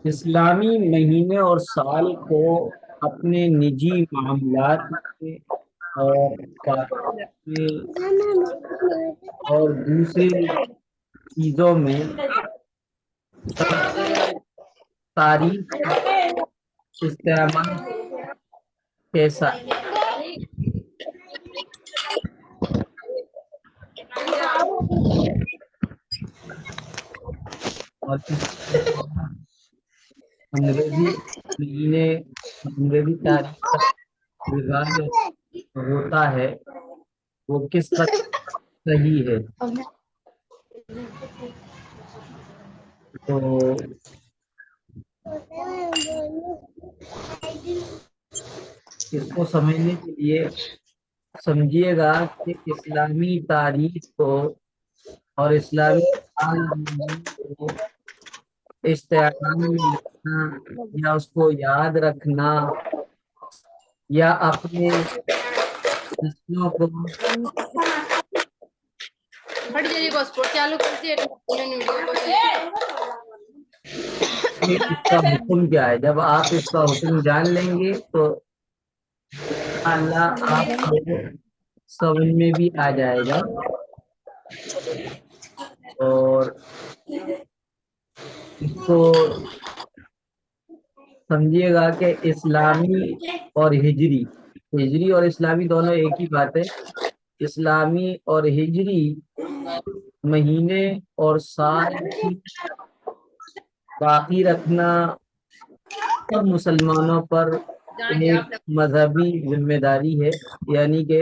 اسلامی مہینے اور سال کو اپنے نجی معاملات میں اور کاروبار میں اور دوسری چیزوں میں تاریخ استعمال کیسا ہے؟ اور اس کے علاوہ انگریزی مہینے انگریزی تاریخ کا رواج ہوتا ہے وہ کس قدر صحیح ہے؟ تو اس کو سمجھنے کے لیے سمجھیے گا کہ اسلامی تاریخ کو اور اسلامی سال کو استعمال میں لانا یا اس کو یاد رکھنا یا اپنے نسلوں کو اس کا حکم کیا ہے، جب آپ اس کا حکم جان لیں گے تو انشاءاللہ آپ کو سمجھ میں بھی آ جائے گا۔ اور اس کو سمجھیے گا کہ اسلامی اور ہجری اور اسلامی دونوں ایک ہی بات ہے۔ اسلامی اور ہجری مہینے اور سال کی باقی رکھنا سب مسلمانوں پر ایک مذہبی ذمہ داری ہے، یعنی کہ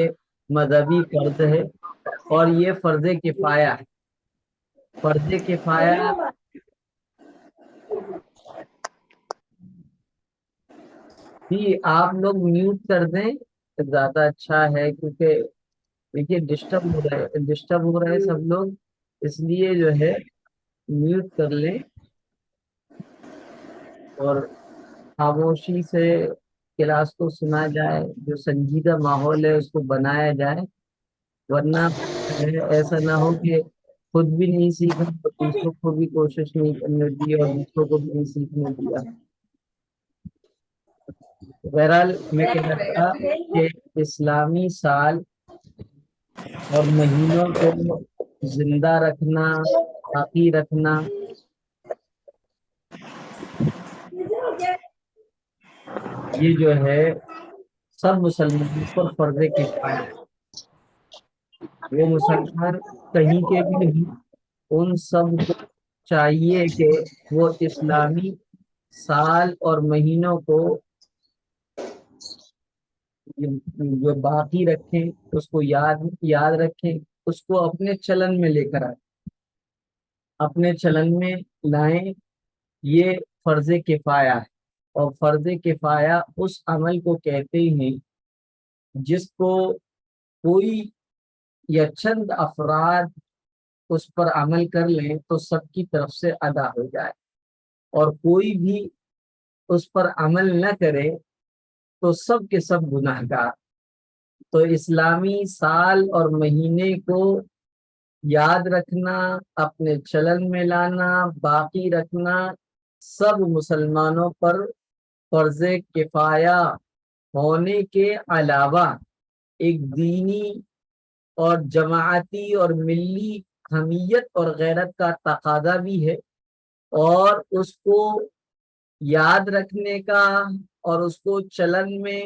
مذہبی فرض ہے، اور یہ فرض کفایہ ہے۔ فرض کفایہ بھی آپ لوگ میوٹ کر دیں تو زیادہ اچھا ہے، کیونکہ دیکھیے ڈسٹرب ہو رہے سب لوگ، اس لیے جو ہے میوٹ کر لیں اور خاموشی سے کلاس کو سنا جائے، جو سنجیدہ ماحول ہے اس کو بنایا جائے، ورنہ ایسا نہ ہو کہ خود بھی نہیں سیکھا تو دوسروں کو بھی کوشش نہیں کرنے دی اور دوسروں کو بھی نہیں سیکھنے دیا۔ بہرحال میں کہہ رہا تھا کہ اسلامی سال اور مہینوں کو زندہ رکھنا، باقی رکھنا یہ جو ہے سب مسلمانوں پر فرض کفایہ ہے۔ وہ مسلمان کہیں کے بھی نہیں، ان سب کو چاہیے کہ وہ اسلامی سال اور مہینوں کو جو باقی رکھیں، اس کو یاد رکھیں، اس کو اپنے چلن میں لے کر آئیں، اپنے چلن میں لائیں۔ یہ فرض کفایہ ہے، اور فرض کفایہ اس عمل کو کہتے ہیں جس کو کوئی یا چند افراد اس پر عمل کر لیں تو سب کی طرف سے ادا ہو جائے، اور کوئی بھی اس پر عمل نہ کرے تو سب کے سب گناہ گار۔ تو اسلامی سال اور مہینے کو یاد رکھنا، اپنے چلن میں لانا، باقی رکھنا سب مسلمانوں پر فرض کفایہ ہونے کے علاوہ ایک دینی اور جماعتی اور ملی حمیت اور غیرت کا تقاضا بھی ہے، اور اس کو یاد رکھنے کا اور اس کو چلن میں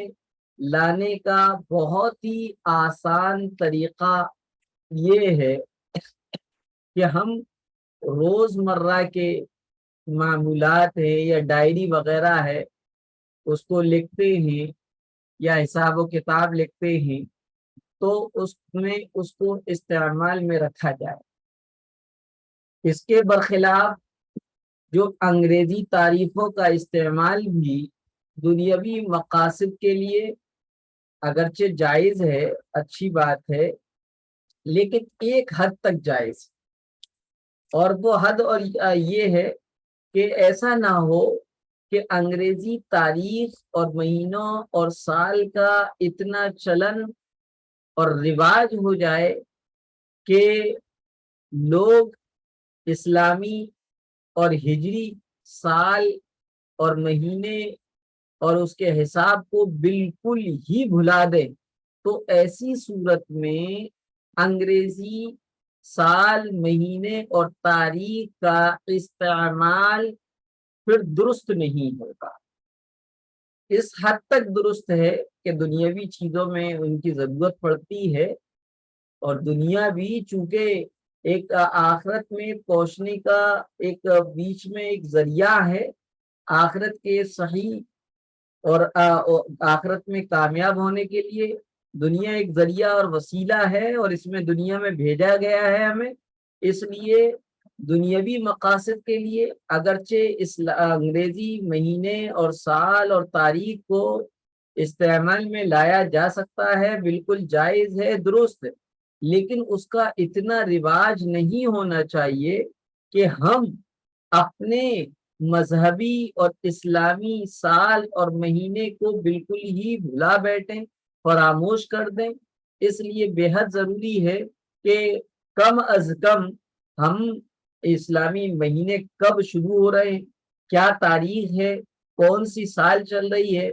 لانے کا بہت ہی آسان طریقہ یہ ہے کہ ہم روز مرہ کے معمولات ہیں یا ڈائری وغیرہ ہے اس کو لکھتے ہیں یا حساب و کتاب لکھتے ہیں، تو اس میں اس کو استعمال میں رکھا جائے۔ اس کے برخلاف جو انگریزی تعریفوں کا استعمال بھی دنیاوی مقاصد کے لیے اگرچہ جائز ہے، اچھی بات ہے، لیکن ایک حد تک جائز، اور وہ حد اور یہ ہے کہ ایسا نہ ہو کہ انگریزی تاریخ اور مہینوں اور سال کا اتنا چلن اور رواج ہو جائے کہ لوگ اسلامی اور ہجری سال اور مہینے اور اس کے حساب کو بالکل ہی بھلا دیں تو ایسی صورت میں انگریزی سال، مہینے اور تاریخ کا استعمال پھر درست نہیں ہوگا۔ اس حد تک درست ہے کہ دنیاوی چیزوں میں ان کی ضرورت پڑتی ہے، اور دنیا بھی چونکہ ایک آخرت میں پہنچنے کا ایک بیچ میں ایک ذریعہ ہے، آخرت کے صحیح اور آخرت میں کامیاب ہونے کے لیے دنیا ایک ذریعہ اور وسیلہ ہے، اور اس میں دنیا میں بھیجا گیا ہے ہمیں۔ اس لیے دنیاوی مقاصد کے لیے اگرچہ انگریزی مہینے اور سال اور تاریخ کو استعمال میں لایا جا سکتا ہے، بالکل جائز ہے، درست ہے، لیکن اس کا اتنا رواج نہیں ہونا چاہیے کہ ہم اپنے مذہبی اور اسلامی سال اور مہینے کو بالکل ہی بھلا بیٹھیں، فراموش کر دیں۔ اس لیے بے حد ضروری ہے کہ کم از کم ہم اسلامی مہینے کب شروع ہو رہے ہیں، کیا تاریخ ہے، کون سی سال چل رہی ہے،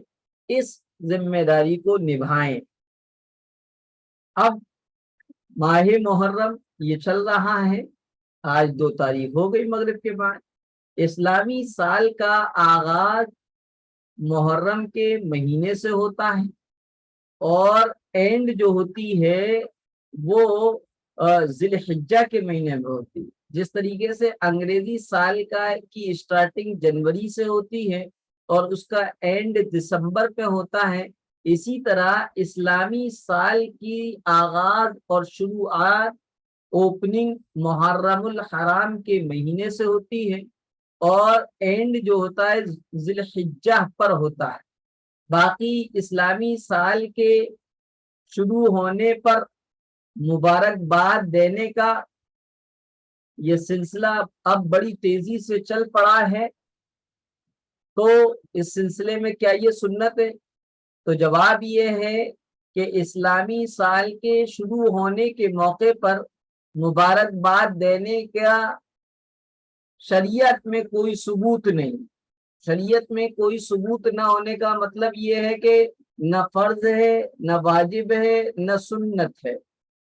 اس ذمہ داری کو نبھائیں۔ اب ماہ محرم یہ چل رہا ہے، آج 2 تاریخ ہو گئی مغرب کے بعد۔ اسلامی سال کا آغاز محرم کے مہینے سے ہوتا ہے، اور اینڈ جو ہوتی ہے وہ ذی الحجہ کے مہینے میں ہوتی ہے۔ جس طریقے سے انگریزی سال کی اسٹارٹنگ جنوری سے ہوتی ہے اور اس کا اینڈ دسمبر پہ ہوتا ہے، اسی طرح اسلامی سال کی آغاز اور شروعات اوپننگ محرم الحرام کے مہینے سے ہوتی ہے، اور اینڈ جو ہوتا ہے ذی الحجہ پر ہوتا ہے۔ باقی اسلامی سال کے شروع ہونے پر مبارکباد دینے کا یہ سلسلہ اب بڑی تیزی سے چل پڑا ہے، تو اس سلسلے میں کیا یہ سنت ہے؟ تو جواب یہ ہے کہ اسلامی سال کے شروع ہونے کے موقع پر مبارکباد دینے کا شریعت میں کوئی ثبوت نہیں۔ شریعت میں کوئی ثبوت نہ ہونے کا مطلب یہ ہے کہ نہ فرض ہے، نہ واجب ہے، نہ سنت ہے،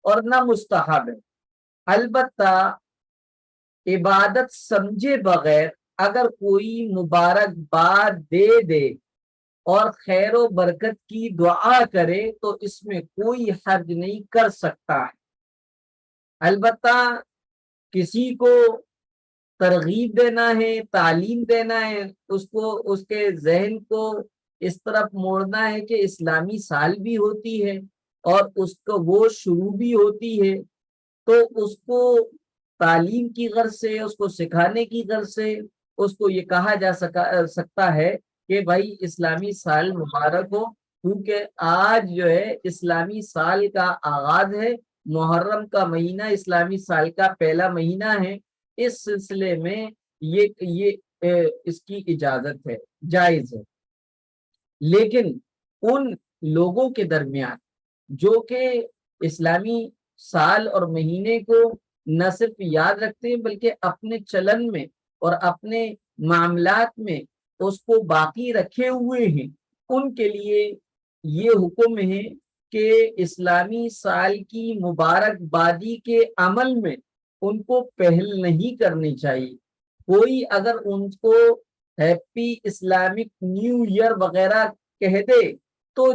اور نہ مستحب ہے۔ البتہ عبادت سمجھے بغیر اگر کوئی مبارکباد دے دے اور خیر و برکت کی دعا کرے تو اس میں کوئی حرج نہیں کر سکتا ہے۔ البتہ کسی کو ترغیب دینا ہے، تعلیم دینا ہے، اس کے ذہن کو اس طرف موڑنا ہے کہ اسلامی سال بھی ہوتی ہے اور اس کو وہ شروع بھی ہوتی ہے، تو اس کو تعلیم کی غرض سے، اس کو سکھانے کی غرض سے اس کو یہ کہا جا سکتا ہے کہ بھائی اسلامی سال مبارک ہو، کیونکہ آج جو ہے اسلامی سال کا آغاز ہے، محرم کا مہینہ اسلامی سال کا پہلا مہینہ ہے۔ اس سلسلے میں اس کی اجازت ہے، جائز ہے۔ لیکن ان لوگوں کے درمیان جو کہ اسلامی سال اور مہینے کو نہ صرف یاد رکھتے ہیں بلکہ اپنے چلن میں اور اپنے معاملات میں اس کو باقی رکھے ہوئے ہیں، ان کے لیے یہ حکم ہے کہ اسلامی سال کی مبارکبادی کے عمل میں ان کو پہل نہیں کرنی چاہیے۔ کوئی اگر ان کو ہیپی اسلامک نیو ایئر وغیرہ کہہ دے تو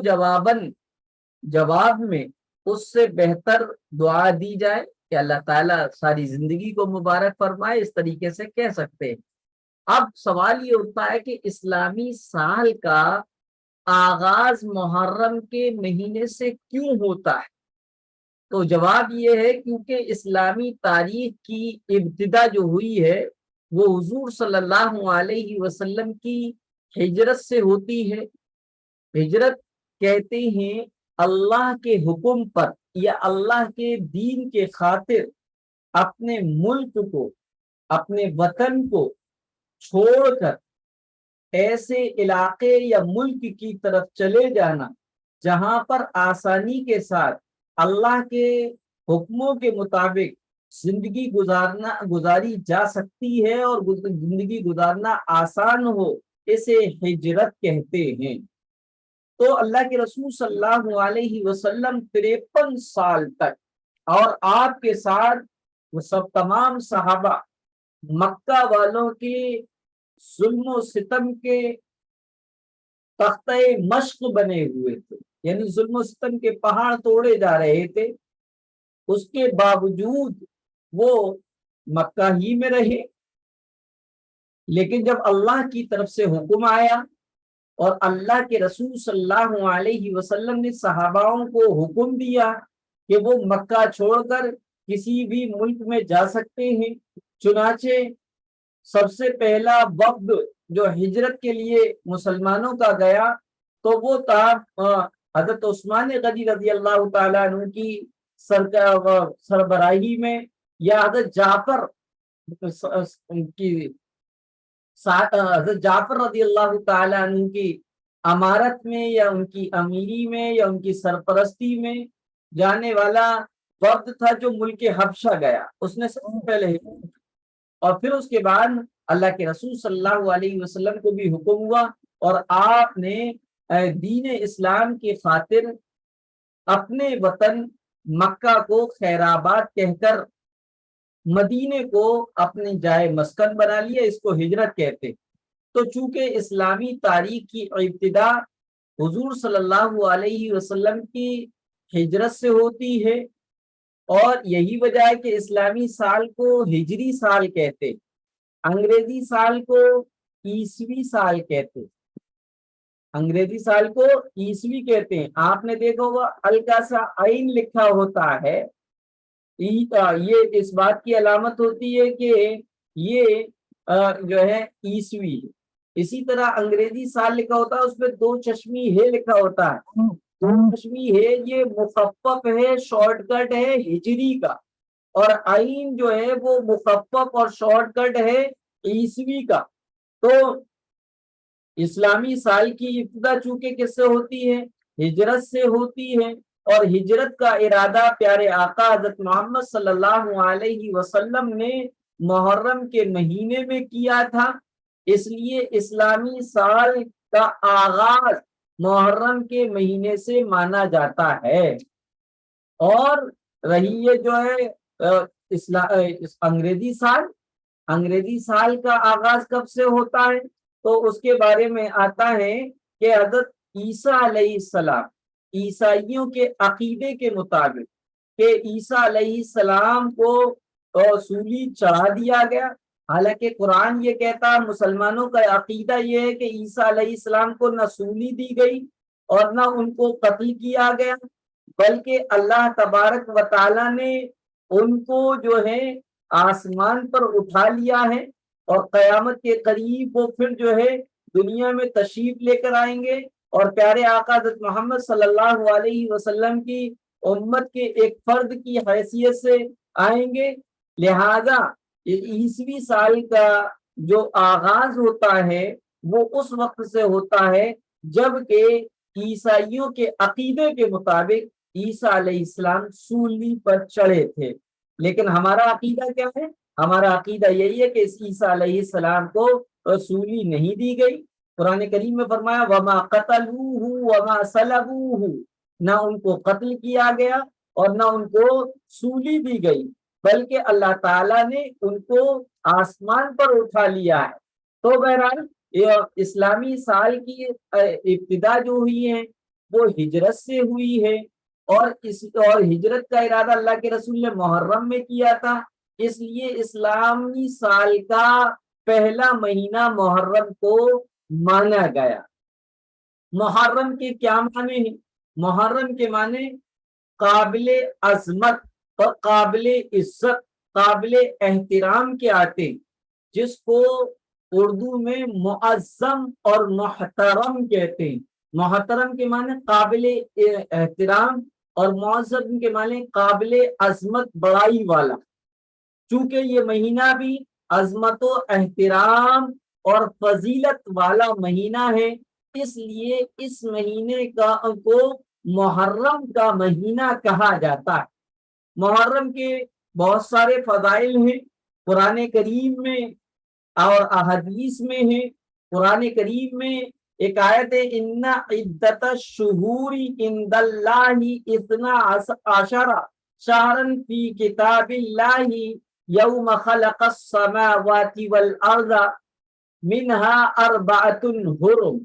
جواب میں اس سے بہتر دعا دی جائے کہ اللہ تعالیٰ ساری زندگی کو مبارک فرمائے، اس طریقے سے کہہ سکتے ہیں۔ اب سوال یہ اٹھتا ہے کہ اسلامی سال کا آغاز محرم کے مہینے سے کیوں ہوتا ہے؟ تو جواب یہ ہے کیونکہ اسلامی تاریخ کی ابتدا جو ہوئی ہے وہ حضور صلی اللہ علیہ وسلم کی ہجرت سے ہوتی ہے۔ ہجرت کہتے ہیں اللہ کے حکم پر یا اللہ کے دین کے خاطر اپنے ملک کو، اپنے وطن کو چھوڑ کر ایسے علاقے یا ملک کی طرف چلے جانا جہاں پر آسانی کے ساتھ اللہ کے حکموں کے مطابق زندگی گزاری جا سکتی ہے اور زندگی گزارنا آسان ہو، اسے ہجرت کہتے ہیں۔ تو اللہ کے رسول صلی اللہ علیہ وسلم 53 سال تک اور آپ کے ساتھ وہ سب تمام صحابہ مکہ والوں کے ظلم و ستم کے تختہ مشق بنے ہوئے تھے، یعنی ظلم و ستم کے پہاڑ توڑے جا رہے تھے، اس کے باوجود وہ مکہ ہی میں رہے۔ لیکن جب اللہ کی طرف سے حکم آیا اور اللہ کے رسول صلی اللہ علیہ وسلم نے صحاباؤں کو حکم دیا کہ وہ مکہ چھوڑ کر کسی بھی ملک میں جا سکتے ہیں، چنانچہ سب سے پہلا وفد جو ہجرت کے لیے مسلمانوں کا گیا تو وہ تھا حضرت عثمان غنی رضی اللہ تعالیٰ عنہ کی سربراہی میں، یا حضرت جعفر کی حضرت جعفر رضی اللہ تعالیٰ عنہ کی امارت میں، یا ان کی امیری میں، یا ان کی سرپرستی میں جانے والا وفد تھا جو ملک حبشہ گیا، اس نے سب سے پہلے اور پھر اس کے بعد اللہ کے رسول صلی اللہ علیہ وسلم کو بھی حکم ہوا اور آپ نے دین اسلام کی خاطر اپنے وطن مکہ کو خیر آباد کہہ کر مدینے کو اپنی جائے مسکن بنا لیا، اس کو ہجرت کہتے۔ تو چونکہ اسلامی تاریخ کی ابتدا حضور صلی اللہ علیہ وسلم کی ہجرت سے ہوتی ہے، اور یہی وجہ ہے کہ اسلامی سال کو ہجری سال کہتے، انگریزی سال کو عیسوی سال کہتے، انگریزی سال کو عیسوی کہتے ہیں۔ آپ نے دیکھا ہوگا ہلکا سا عین لکھا ہوتا ہے، یہ اس بات کی علامت ہوتی ہے کہ یہ جو ہے عیسوی ہے۔ اسی طرح انگریزی سال لکھا ہوتا ہے، اس پہ 2 چشمی ہے لکھا ہوتا ہے، 2 چشمی ہے یہ مخفف ہے، شارٹ کٹ ہے ہجری کا، اور عین جو ہے وہ مخفف اور شارٹ کٹ ہے عیسوی کا۔ تو اسلامی سال کی ابتدا چونکہ کس سے ہوتی ہے؟ ہجرت سے ہوتی ہے، اور ہجرت کا ارادہ پیارے آقا حضرت محمد صلی اللہ علیہ وسلم نے محرم کے مہینے میں کیا تھا، اس لیے اسلامی سال کا آغاز محرم کے مہینے سے مانا جاتا ہے۔ اور رہی یہ جو ہے انگریزی سال کا آغاز کب سے ہوتا ہے، تو اس کے بارے میں آتا ہے کہ حضرت عیسیٰ علیہ السلام، عیسائیوں کے عقیدے کے مطابق کہ عیسیٰ علیہ السلام کو سولی چڑھا دیا گیا، حالانکہ قرآن یہ کہتا ہے، مسلمانوں کا عقیدہ یہ ہے کہ عیسیٰ علیہ السلام کو نہ سولی دی گئی اور نہ ان کو قتل کیا گیا، بلکہ اللہ تبارک و تعالیٰ نے ان کو جو ہے آسمان پر اٹھا لیا ہے، اور قیامت کے قریب وہ پھر جو ہے دنیا میں تشریف لے کر آئیں گے، اور پیارے آقا حضرت محمد صلی اللہ علیہ وسلم کی امت کے ایک فرد کی حیثیت سے آئیں گے۔ لہذا عیسوی سال کا جو آغاز ہوتا ہے وہ اس وقت سے ہوتا ہے جب کہ عیسائیوں کے عقیدے کے مطابق عیسیٰ علیہ السلام سولی پر چڑھے تھے۔ لیکن ہمارا عقیدہ کیا ہے؟ ہمارا عقیدہ یہی ہے کہ اس عیسیٰ علیہ السلام کو سولی نہیں دی گئی۔ قرآن کریم میں فرمایا وَمَا قَتَلُوهُ وَمَا صَلَبُوهُ، نہ ان کو قتل کیا گیا اور نہ ان کو سولی دی گئی، بلکہ اللہ تعالیٰ نے ان کو آسمان پر اٹھا لیا ہے۔ تو بہرحال اسلامی سال کی ابتدا جو ہوئی ہے وہ ہجرت سے ہوئی ہے، اور ہجرت کا ارادہ اللہ کے رسول نے محرم میں کیا تھا، اس لیے اسلامی سال کا پہلا مہینہ محرم کو مانا گیا۔ محرم کے کیا معنی ہیں؟ محرم کے معنی قابل عظمت اور قابل عزت، قابل احترام کے آتے، جس کو اردو میں معظم اور محترم کہتے ہیں۔ محترم کے معنی قابل احترام اور معظم کے معنی قابل عظمت، بڑائی والا۔ چونکہ یہ مہینہ بھی عظمت و احترام اور فضیلت والا مہینہ ہے، اس لیے اس مہینے کو محرم کا مہینہ کہا جاتا ہے۔ محرم کے بہت سارے فضائل ہیں قرآن کریم میں اور احادیث میں ہیں۔ قرآن کریم میں ایک آیت ہے، ان عدت الشہور عند اللہ اثنا عشر شہرا فی کتاب اللہ یوم خلق السماوات والارض منہا اربعۃ حرم۔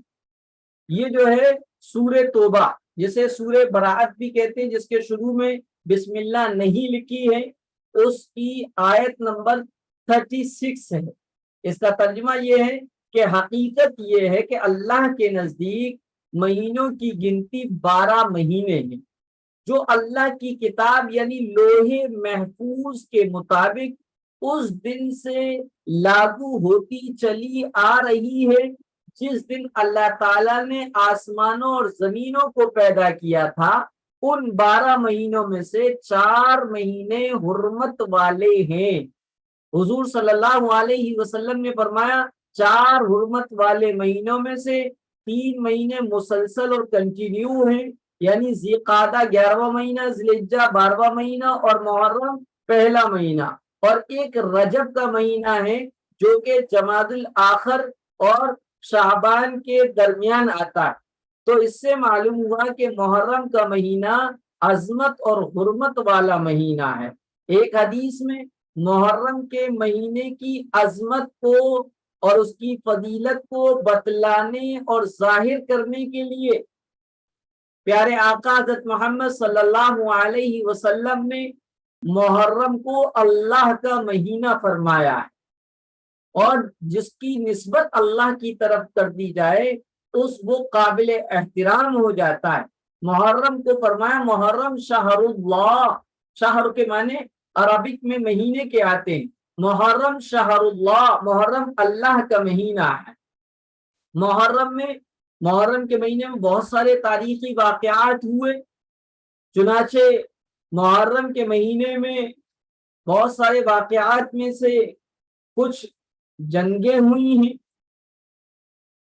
یہ جو ہے سورہ توبہ، جسے سورہ براءت بھی کہتے ہیں، جس کے شروع میں بسم اللہ نہیں لکھی ہے، اس کی آیت نمبر 36 ہے۔ اس کا ترجمہ یہ ہے کہ حقیقت یہ ہے کہ اللہ کے نزدیک مہینوں کی گنتی 12 مہینے ہیں، جو اللہ کی کتاب یعنی لوح محفوظ کے مطابق اس دن سے لاگو ہوتی چلی آ رہی ہے جس دن اللہ تعالیٰ نے آسمانوں اور زمینوں کو پیدا کیا تھا۔ ان 12 مہینوں میں سے 4 مہینے حرمت والے ہیں۔ حضور صلی اللہ علیہ وسلم نے فرمایا 4 حرمت والے مہینوں میں سے 3 مہینے مسلسل اور کنٹینیو ہیں، یعنی ذی قعدہ 11واں مہینہ، ذی الحجہ 12واں مہینہ اور محرم پہلا مہینہ، اور ایک رجب کا مہینہ ہے جو کہ جمادی الاخر اور شعبان کے درمیان آتا ہے۔ تو اس سے معلوم ہوا کہ محرم کا مہینہ عظمت اور حرمت والا مہینہ ہے۔ ایک حدیث میں محرم کے مہینے کی عظمت کو اور اس کی فضیلت کو بتلانے اور ظاہر کرنے کے لیے پیارے آقا حضرت محمد صلی اللہ علیہ وسلم نے محرم کو اللہ کا مہینہ فرمایا ہے، اور جس کی نسبت اللہ کی طرف کر دی جائے وہ قابل احترام ہو جاتا ہے۔ محرم کو فرمایا محرم شہر اللہ، شہر کے معنی عربک میں مہینے کے آتے ہیں۔ محرم شہر اللہ، محرم اللہ کا مہینہ ہے۔ محرم کے مہینے میں بہت سارے تاریخی واقعات ہوئے، چنانچہ محرم کے مہینے میں بہت سارے واقعات میں سے کچھ جنگیں ہوئی ہیں،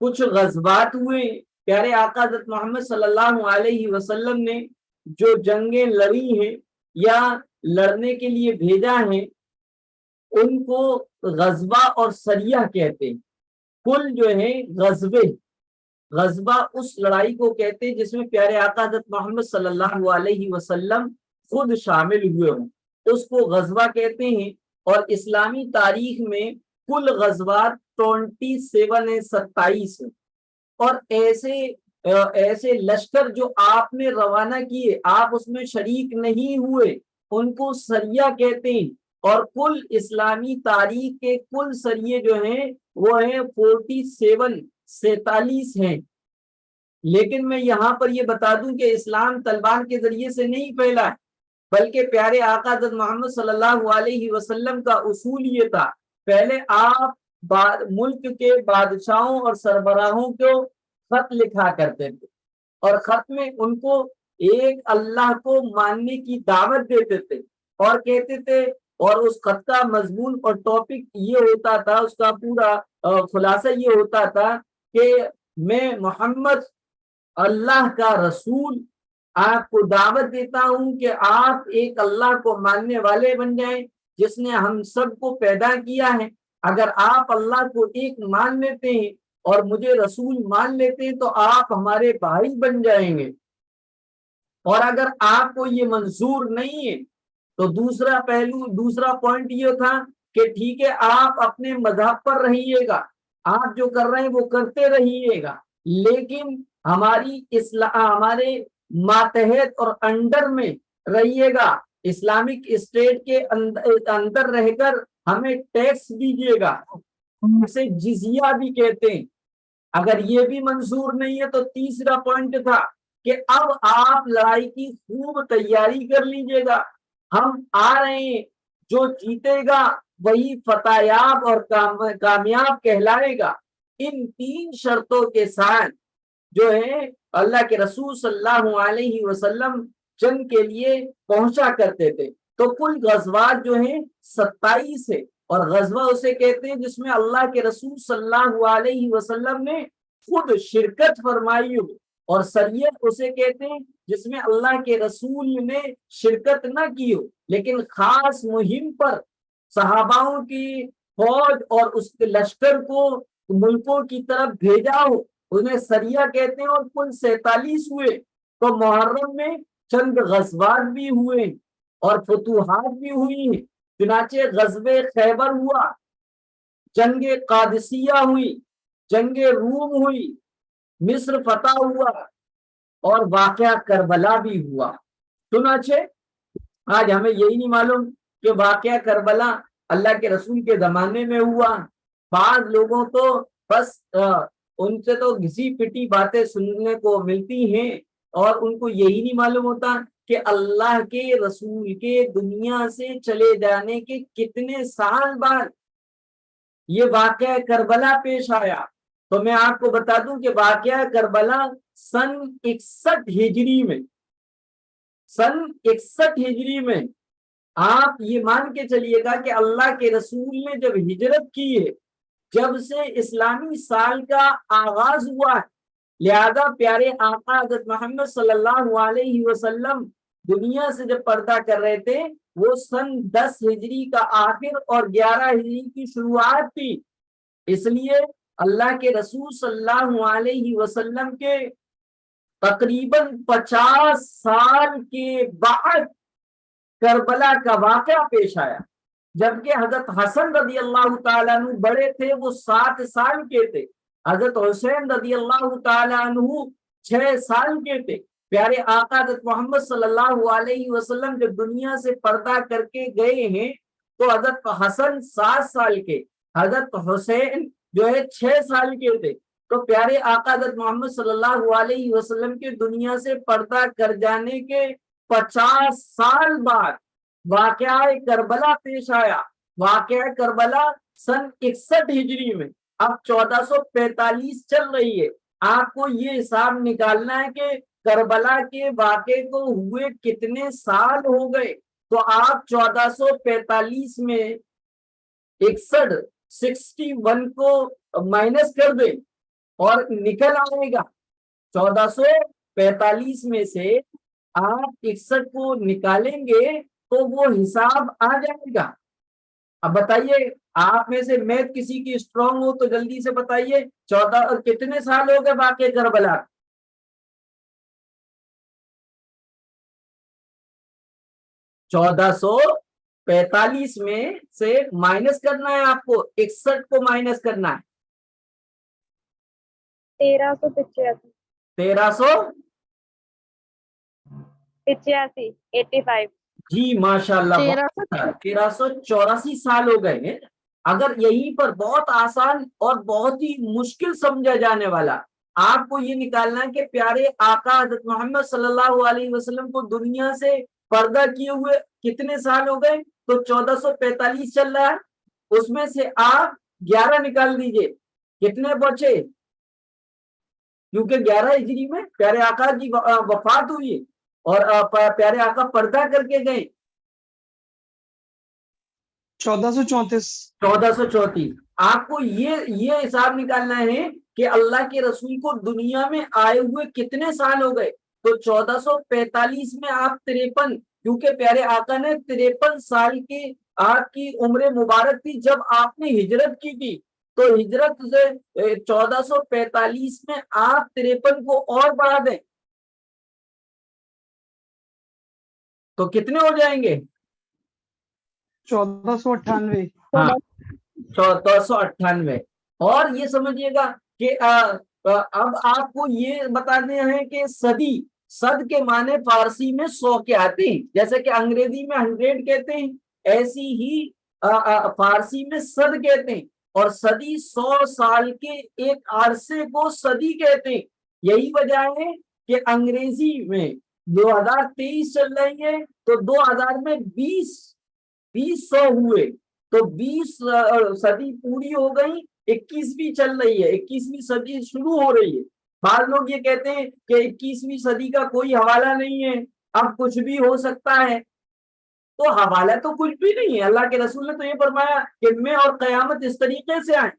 کچھ غزوات ہوئے۔ پیارے آقا حضرت محمد صلی اللہ علیہ وسلم نے جو جنگیں لڑی ہیں یا لڑنے کے لیے بھیجا ہے ان کو غزوہ اور سریہ کہتے ہیں۔ کل جو ہے غزوہ اس لڑائی کو کہتے ہیں جس میں پیارے آقا حضرت محمد صلی اللہ علیہ وسلم خود شامل ہوئے ہوں، اس کو غزوہ کہتے ہیں۔ اور اسلامی تاریخ میں کل غزوات 27 اور ایسے لشکر جو آپ نے روانہ کیے، آپ اس میں شریک نہیں ہوئے، ان کو سریہ کہتے ہیں۔ اور کل اسلامی تاریخ کے کل سریے جو ہیں وہ ہیں 47 ہیں۔ لیکن میں یہاں پر یہ بتا دوں کہ اسلام طالبان کے ذریعے سے نہیں پھیلا ہے، بلکہ پیارے آقا حضرت محمد صلی اللہ علیہ وسلم کا اصول یہ تھا، پہلے آپ ملک کے بادشاہوں اور سربراہوں کو خط لکھا کرتے تھے، اور خط میں ان کو ایک اللہ کو ماننے کی دعوت دیتے تھے، اور کہتے تھے، اور اس خط کا مضمون اور ٹاپک یہ ہوتا تھا، اس کا پورا خلاصہ یہ ہوتا تھا کہ میں محمد اللہ کا رسول آپ کو دعوت دیتا ہوں کہ آپ ایک اللہ کو ماننے والے بن جائیں جس نے ہم سب کو پیدا کیا ہے۔ اگر آپ اللہ کو ایک مان لیتے ہیں اور مجھے رسول مان لیتے ہیں تو آپ ہمارے بھائی بن جائیں گے، اور اگر آپ کو یہ منظور نہیں ہے تو دوسرا پوائنٹ یہ تھا کہ ٹھیک ہے آپ اپنے مذہب پر رہیے گا، آپ جو کر رہے ہیں وہ کرتے رہیے گا، لیکن ہمارے ماتحت اور انڈر میں رہیے گا، اسلامک اسٹیٹ کے اندر رہ کر ہمیں ٹیکس دیجیے گا، اسے جزیہ بھی کہتے ہیں۔ اگر یہ بھی منظور نہیں ہے تو تیسرا پوائنٹ تھا کہ اب آپ لڑائی کی خوب تیاری کر لیجیے گا، ہم آ رہے ہیں، جو جیتے گا وہی فتح یاب اور کامیاب کہلائے گا۔ ان 3 شرطوں کے ساتھ جو ہے اللہ کے رسول صلی اللہ علیہ وسلم جنگ کے لیے پہنچا کرتے تھے۔ تو کل غزوات جو ہیں 27 ہے، اور غزوہ اسے کہتے ہیں جس میں اللہ کے رسول صلی اللہ علیہ وسلم نے خود شرکت فرمائی ہو۔ اور سریہ اسے کہتے ہیں جس میں اللہ کے رسول نے شرکت نہ کی ہو لیکن خاص مہم پر صحاباؤں کی فوج اور اس کے لشکر کو ملکوں کی طرف بھیجا ہو، انہیں سریہ کہتے ہیں۔ اور کل 47 ہوئے، تو محرم میں چند غزوات بھی ہوئے اور فتوحات بھی ہوئی ہیں۔ چنانچہ غزوہ خیبر ہوا، جنگ قادسیہ ہوئی، جنگ روم ہوئی، مصر فتح ہوا اور واقعہ کربلا بھی ہوا۔ چنانچہ آج ہمیں یہی نہیں معلوم کہ واقعہ کربلا اللہ کے رسول کے زمانے میں ہوا۔ بعض لوگوں تو بس ان سے تو گھسی پٹی باتیں سننے کو ملتی ہیں اور ان کو یہی نہیں معلوم ہوتا کہ اللہ کے رسول کے دنیا سے چلے جانے کے کتنے سال بعد یہ واقعہ کربلا پیش آیا۔ تو میں آپ کو بتا دوں کہ واقعہ کربلا سن 61 ہجری میں، سن 61 ہجری میں، آپ یہ مان کے چلیے گا کہ اللہ کے رسول نے جب ہجرت کی ہے، جب سے اسلامی سال کا آغاز ہوا ہے، لہذا پیارے آقا حضرت محمد صلی اللہ علیہ وسلم دنیا سے جب پردہ کر رہے تھے وہ سن 10 ہجری کا آخر اور 11 ہجری کی شروعات تھی۔ اس لیے اللہ کے رسول صلی اللہ علیہ وسلم کے تقریباً 50 سال کے بعد کربلا کا واقعہ پیش آیا، جبکہ حضرت حسن رضی اللہ تعالیٰ عنہ بڑے تھے، وہ 7 سال کے تھے، حضرت حسین رضی اللہ تعالیٰ عنہ 6 سال کے تھے۔ پیارے آقا حضرت محمد صلی اللہ علیہ وسلم جب دنیا سے پردہ کر کے گئے ہیں تو حضرت حسن 7 سال کے، حضرت حسین جو ہے 6 سال کے تھے۔ تو پیارے آقا حضرت محمد صلی اللہ علیہ وسلم کے دنیا سے پردہ کر جانے کے 50 سال بعد واقعہ کربلا پیش آیا۔ واقعہ کربلا سن 61 ہجری میں، اب 1445 چل رہی ہے۔ آپ کو یہ حساب نکالنا ہے کہ کربلا کے واقعے کو ہوئے کتنے سال ہو گئے، تو آپ 1445 میں 61 کو مائنس کر دیں اور نکل آئے گا 1445 میں سے آپ 61 کو نکالیں گے تو وہ حساب آ جائے گا۔ اب بتائیے، آپ میں سے میتھ کسی کی اسٹرانگ ہو تو جلدی سے بتائیے 14 اور کتنے سال ہو گئے واقعہ کربلا؟ 1445 میں سے مائنس کرنا ہے آپ کو، 61 کو مائنس کرنا ہے 1385 85 جی ماشاء اللہ 1384 سال ہو گئے ہیں۔ اگر یہیں پر بہت آسان اور بہت ہی مشکل سمجھا جانے والا آپ کو یہ نکالنا ہے کہ پیارے آقا حضرت محمد صلی اللہ علیہ وسلم کو دنیا سے پردہ کیے ہوئے کتنے سال ہو گئے، تو 1445 چل رہا ہے، اس میں سے آپ 11 نکال دیجئے، کتنے بچے؟ کیونکہ 11 ہجری میں پیارے آقا کی وفات ہوئی اور پیارے آقا پردہ کر کے گئے 1434۔ آپ کو یہ حساب نکالنا ہے کہ اللہ کے رسول کو دنیا میں آئے ہوئے کتنے سال ہو گئے، تو 1445 میں آپ 53، کیونکہ پیارے آقا نے 53 سال کی آپ کی عمر مبارک تھی جب آپ نے ہجرت کی تھی، تو ہجرت سے 1445 میں آپ 53 کو اور بڑھا دیں تو کتنے ہو جائیں گے؟ 1498۔ ہاں 1498۔ اور یہ سمجھیے گا کہ اب آپ کو یہ بتانے ہیں کہ صد کے معنی فارسی میں 100 کے آتے ہیں، جیسے کہ انگریزی میں 100 کہتے ہیں، ایسی ہی فارسی میں صد کہتے ہیں، اور صدی 100 سال کے ایک عرصے کو صدی کہتے ہیں۔ یہی وجہ ہے کہ انگریزی میں 2023 چل رہی ہے تو 2000 میں 20 ہوئے، تو 20 صدی پوری ہو گئی، 21ویں چل رہی ہے، 21ویں صدی شروع ہو رہی ہے۔ بعض لوگ یہ کہتے ہیں کہ 21ویں صدی کا کوئی حوالہ نہیں ہے، اب کچھ بھی ہو سکتا ہے، تو حوالہ تو کچھ بھی نہیں ہے۔ اللہ کے رسول نے تو یہ فرمایا کہ میں اور قیامت اس طریقے سے آئیں،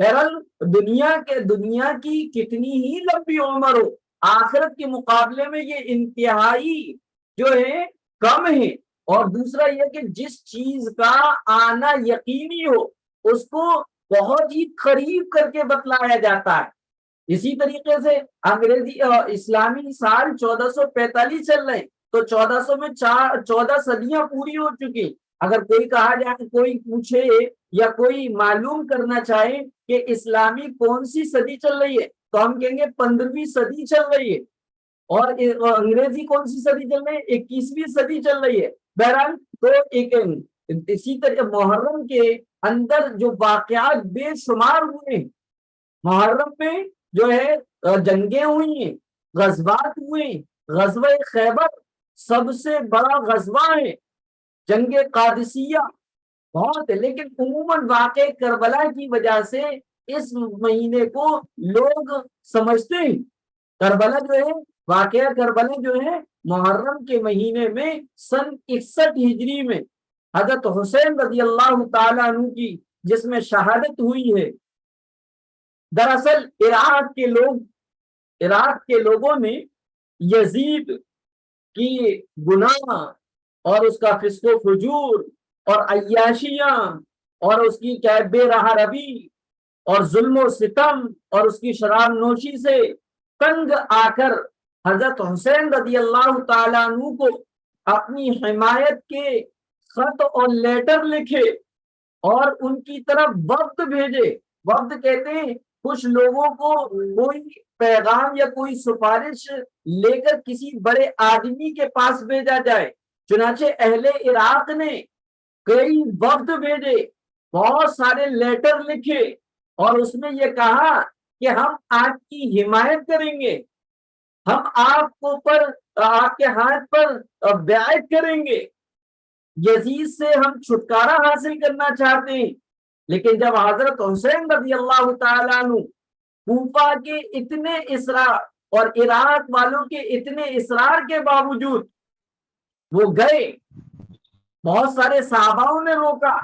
بہرحال دنیا کی کتنی ہی لمبی عمر ہو، آخرت کے مقابلے میں یہ انتہائی جو ہے کم ہے۔ اور دوسرا یہ کہ جس چیز کا آنا یقینی ہو اس کو بہت ہی قریب کر کے بتلایا جاتا ہے۔ اسی طریقے سے اسلامی سال 1445 چل رہے، تو 1400 میں 14 صدیاں پوری ہو چکی۔ اگر کوئی کہا جائے، کوئی پوچھے یا کوئی معلوم کرنا چاہے کہ اسلامی کون سی صدی چل رہی ہے، تو ہم کہیں گے 15ویں صدی چل رہی ہے۔ اور انگریزی کون سی صدی چل رہی ہے؟ 21ویں صدی چل رہی ہے۔ بہرحال تو اسی طرح محرم کے اندر جو واقعات بے شمار ہوئے ہیں، محرم میں جو ہے جنگیں ہوئی ہیں، غزوات ہوئے ہیں۔ غزوہ خیبر سب سے بڑا غزوہ ہے، جنگ قادسیہ بہت ہے، لیکن عموماً واقع کربلا کی وجہ سے اس مہینے کو لوگ سمجھتے ہیں۔ کربلا جو ہے، واقعہ کربلا جو ہے محرم کے مہینے میں سن 61 ہجری میں حضرت حسین رضی اللہ تعالیٰ عنہ کی جس میں شہادت ہوئی ہے۔ دراصل عراق کے لوگوں نے یزید کی گناہ اور اس کا فسق و فجور اور عیاشیاں اور اس کی کیا بے راہ روی اور ظلم و ستم اور اس کی شراب نوشی سے تنگ آ کر حضرت حسین رضی اللہ تعالیٰ عنہ کو اپنی حمایت کے خط اور لیٹر لکھے اور ان کی طرف وفد بھیجے۔ وفد کہتے ہیں کچھ لوگوں کو کوئی پیغام یا کوئی سفارش لے کر کسی بڑے آدمی کے پاس بھیجا جائے۔ چنانچہ اہل عراق نے کئی وفد بھیجے، بہت سارے لیٹر لکھے اور اس میں یہ کہا کہ ہم آپ کی حمایت کریں گے، ہم آپ کے ہاتھ پر بیعت کریں گے، یزید سے ہم چھٹکارا حاصل کرنا چاہتے ہیں۔ لیکن جب حضرت حسین رضی اللہ تعالیٰ عنہ کوفہ کے اتنے اصرار اور عراق والوں کے اتنے اصرار کے باوجود وہ گئے، بہت سارے صحاباؤں نے روکا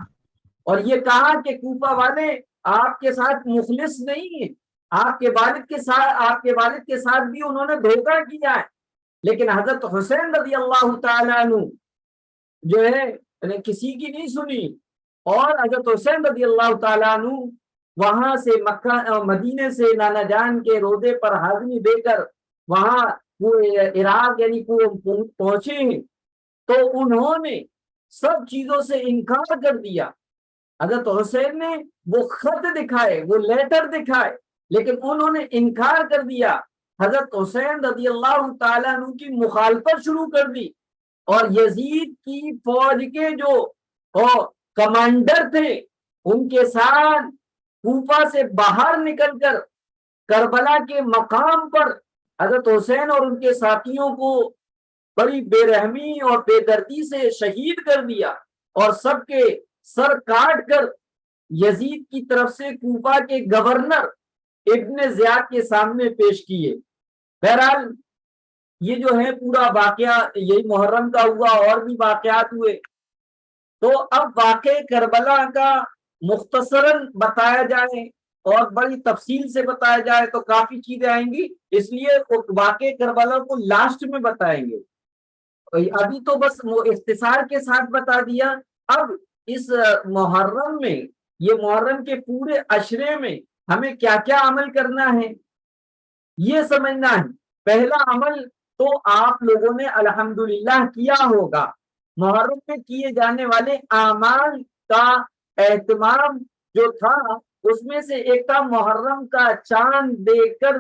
اور یہ کہا کہ کوفہ والے آپ کے ساتھ مخلص نہیں ہیں، آپ کے والد کے ساتھ بھی انہوں نے دھوکہ کیا ہے۔ لیکن حضرت حسین رضی اللہ تعالیٰ عنہ جو ہے کسی کی نہیں سنی، اور حضرت حسین رضی اللہ تعالیٰ عنہ وہاں سے مدینے سے نانا جان کے روضے پر حاضری دے کر وہاں وہ عراق یعنی پہنچے ہیں، تو انہوں نے سب چیزوں سے انکار کر دیا۔ حضرت حسین نے وہ خط دکھائے، وہ لیٹر دکھائے، لیکن انہوں نے انکار کر دیا۔ حضرت حسین رضی اللہ تعالیٰ عنہ کی مخالفت شروع کر دی، اور یزید کی فوج کے جو کمانڈر تھے ان کے ساتھ کوفہ سے باہر نکل کر کربلا کے مقام پر حضرت حسین اور ان کے ساتھیوں کو بڑی بے رحمی اور بے دردی سے شہید کر دیا، اور سب کے سر کاٹ کر یزید کی طرف سے کوفہ کے گورنر ابن زیاد کے سامنے پیش کیے۔ بہرحال یہ جو ہے پورا واقعہ یہی محرم کا ہوا، اور بھی واقعات ہوئے۔ تو اب واقع کربلا کا مختصراً بتایا جائے اور بڑی تفصیل سے بتایا جائے تو کافی چیزیں آئیں گی، اس لیے واقع کربلا کو لاسٹ میں بتائیں گے۔ ابھی تو بس وہ اختصار کے ساتھ بتا دیا۔ اب اس محرم میں، یہ محرم کے پورے عشرے میں ہمیں کیا کیا عمل کرنا ہے یہ سمجھنا ہے۔ پہلا عمل تو آپ لوگوں نے الحمدللہ کیا ہوگا، محرم میں کیے جانے والے اعمال کا اہتمام جو تھا اس میں سے ایک تھا محرم کا چاند دیکھ کر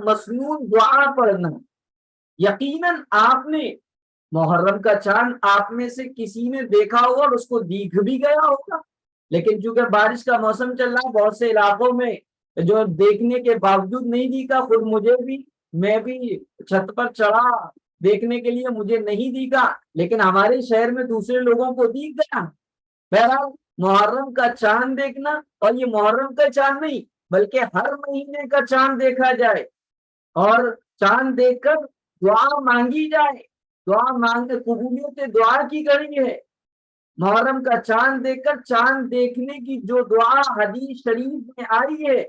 مسنون دعا پڑھنا۔ یقیناً آپ نے محرم کا چاند آپ میں سے کسی نے دیکھا ہوگا اور اس کو دیکھ بھی گیا ہوگا، لیکن چونکہ بارش کا موسم چل رہا ہے بہت سے علاقوں میں جو دیکھنے کے باوجود نہیں دیکھا، خود میں بھی چھت پر چڑھا دیکھنے کے لیے، مجھے نہیں دیکھا، لیکن ہمارے شہر میں دوسرے لوگوں کو دیکھ گیا۔ بہرحال محرم کا چاند دیکھنا، اور یہ محرم کا چاند نہیں بلکہ ہر مہینے کا چاند دیکھا جائے اور چاند دیکھ کر دعا مانگی جائے، دعا مانگ قبولیت دعا کی گئی ہے۔ محرم کا چاند دیکھ کر چاند دیکھنے کی جو دعا حدیث شریف میں آئی ہے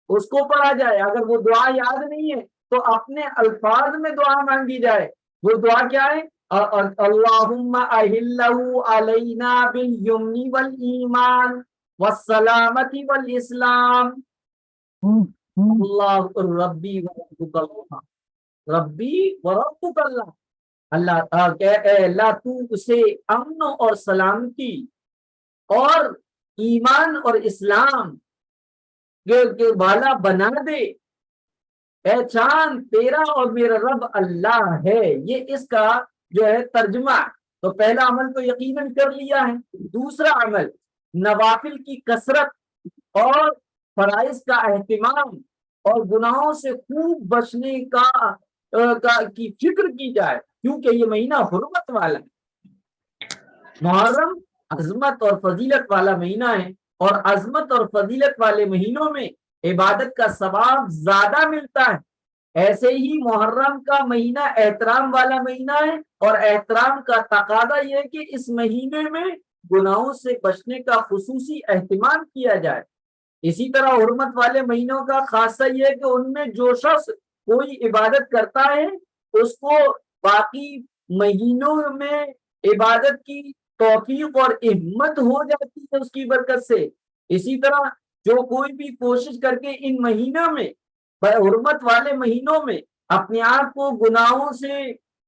اس کو پڑھا جائے. اگر وہ دعا یاد نہیں ہے تو اپنے الفاظ میں دعا مانگی جائے. وہ دعا کیا ہے؟ اللہم اہلہ علینا بالیمن والایمان والسلامت والاسلام. اللہ ربی وربک اللہ، ربی وربک اللہ. اللہ کہ اے اللہ تو اسے امن اور سلامتی اور ایمان اور اسلام کے والا بنا دے. اے چاند تیرا اور میرا رب اللہ ہے. یہ اس کا جو ہے ترجمہ. تو پہلا عمل تو یقیناً کر لیا ہے. دوسرا عمل نوافل کی کثرت اور فرائض کا اہتمام اور گناہوں سے خوب بچنے کی فکر کی جائے، کیونکہ یہ مہینہ حرمت والا ہے. محرم عظمت اور فضیلت والا مہینہ ہے، اور عظمت اور فضیلت والے مہینوں میں عبادت کا ثواب زیادہ ملتا ہے. ایسے ہی محرم کا مہینہ احترام والا مہینہ ہے، اور احترام کا تقاضا یہ ہے کہ اس مہینے میں گناہوں سے بچنے کا خصوصی اہتمام کیا جائے. اسی طرح حرمت والے مہینوں کا خاصہ یہ ہے کہ ان میں جو شخص کوئی عبادت کرتا ہے اس کو باقی مہینوں میں عبادت کی توفیق اور ہمت ہو جاتی ہے اس کی برکت سے. اسی طرح جو کوئی بھی کوشش کر کے ان مہینوں میں، حرمت والے مہینوں میں اپنے آپ کو گناہوں سے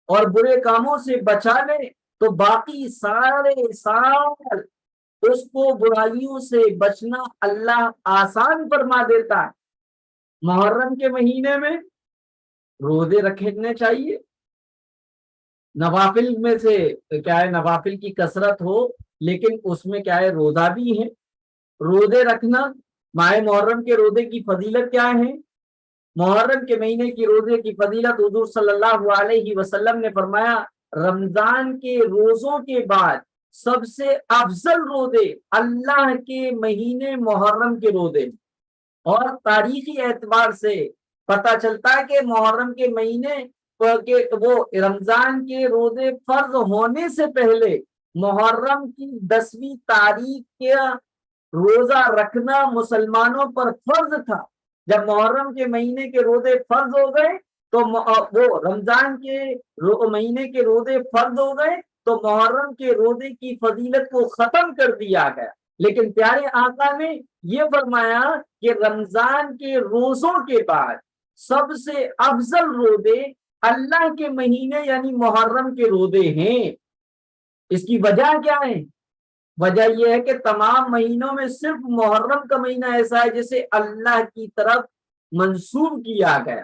اور برے کاموں سے بچا لے تو باقی سارے سال اس کو برائیوں سے بچنا اللہ آسان فرما دیتا ہے. محرم کے مہینے میں روزے رکھنے چاہیے. نوافل میں سے کیا ہے، نوافل کی کثرت ہو، لیکن اس میں کیا ہے روزہ بھی ہے. روزے رکھنا، ماہ محرم کے روزے کی فضیلت کیا ہے؟ محرم کے مہینے کی روزے کی فضیلت حضور صلی اللہ علیہ وسلم نے فرمایا رمضان کے روزوں کے بعد سب سے افضل روزے اللہ کے مہینے محرم کے روزے. اور تاریخی اعتبار سے پتہ چلتا ہے کہ محرم کے مہینے وہ رمضان کے روزے فرض ہونے سے پہلے محرم کی 10ویں تاریخ کے روزہ رکھنا مسلمانوں پر فرض تھا. جب محرم کے مہینے کے روزے فرض ہو گئے تو وہ رمضان کے مہینے کے روزے فرض ہو گئے تو محرم کے روزے کی فضیلت کو ختم کر دیا گیا. لیکن پیارے آقا نے یہ فرمایا کہ رمضان کے روزوں کے بعد سب سے افضل روزے اللہ کے مہینے یعنی محرم کے روزے ہیں. اس کی وجہ کیا ہے؟ وجہ یہ ہے کہ تمام مہینوں میں صرف محرم کا مہینہ ایسا ہے جسے اللہ کی طرف منسوب کیا گیا،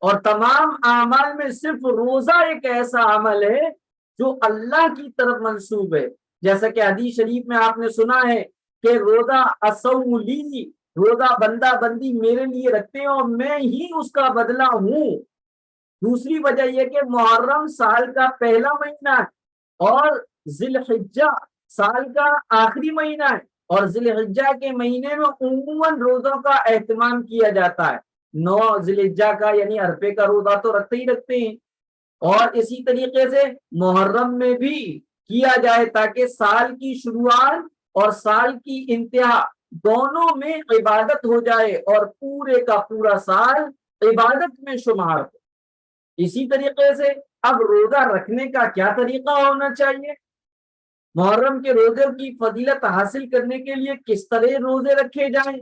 اور تمام اعمال میں صرف روزہ ایک ایسا عمل ہے جو اللہ کی طرف منسوب ہے. جیسا کہ حدیث شریف میں آپ نے سنا ہے کہ روزہ اصولی، روزہ بندہ بندی میرے لیے رکھتے ہیں اور میں ہی اس کا بدلہ ہوں. دوسری وجہ یہ کہ محرم سال کا پہلا مہینہ ہے اور ذی الحجہ سال کا آخری مہینہ ہے، اور ذی الحجہ کے مہینے میں عموماً روزوں کا اہتمام کیا جاتا ہے. 9 ذی الحجہ کا یعنی عرفے کا روزہ تو رکھتے ہیں، اور اسی طریقے سے محرم میں بھی کیا جائے تاکہ سال کی شروعات اور سال کی انتہا دونوں میں عبادت ہو جائے اور پورے کا پورا سال عبادت میں شمار ہو. اسی طریقے سے اب روزہ رکھنے کا کیا طریقہ ہونا چاہیے؟ محرم کے روزے کی فضیلت حاصل کرنے کے لیے کس طرح روزے رکھے جائیں؟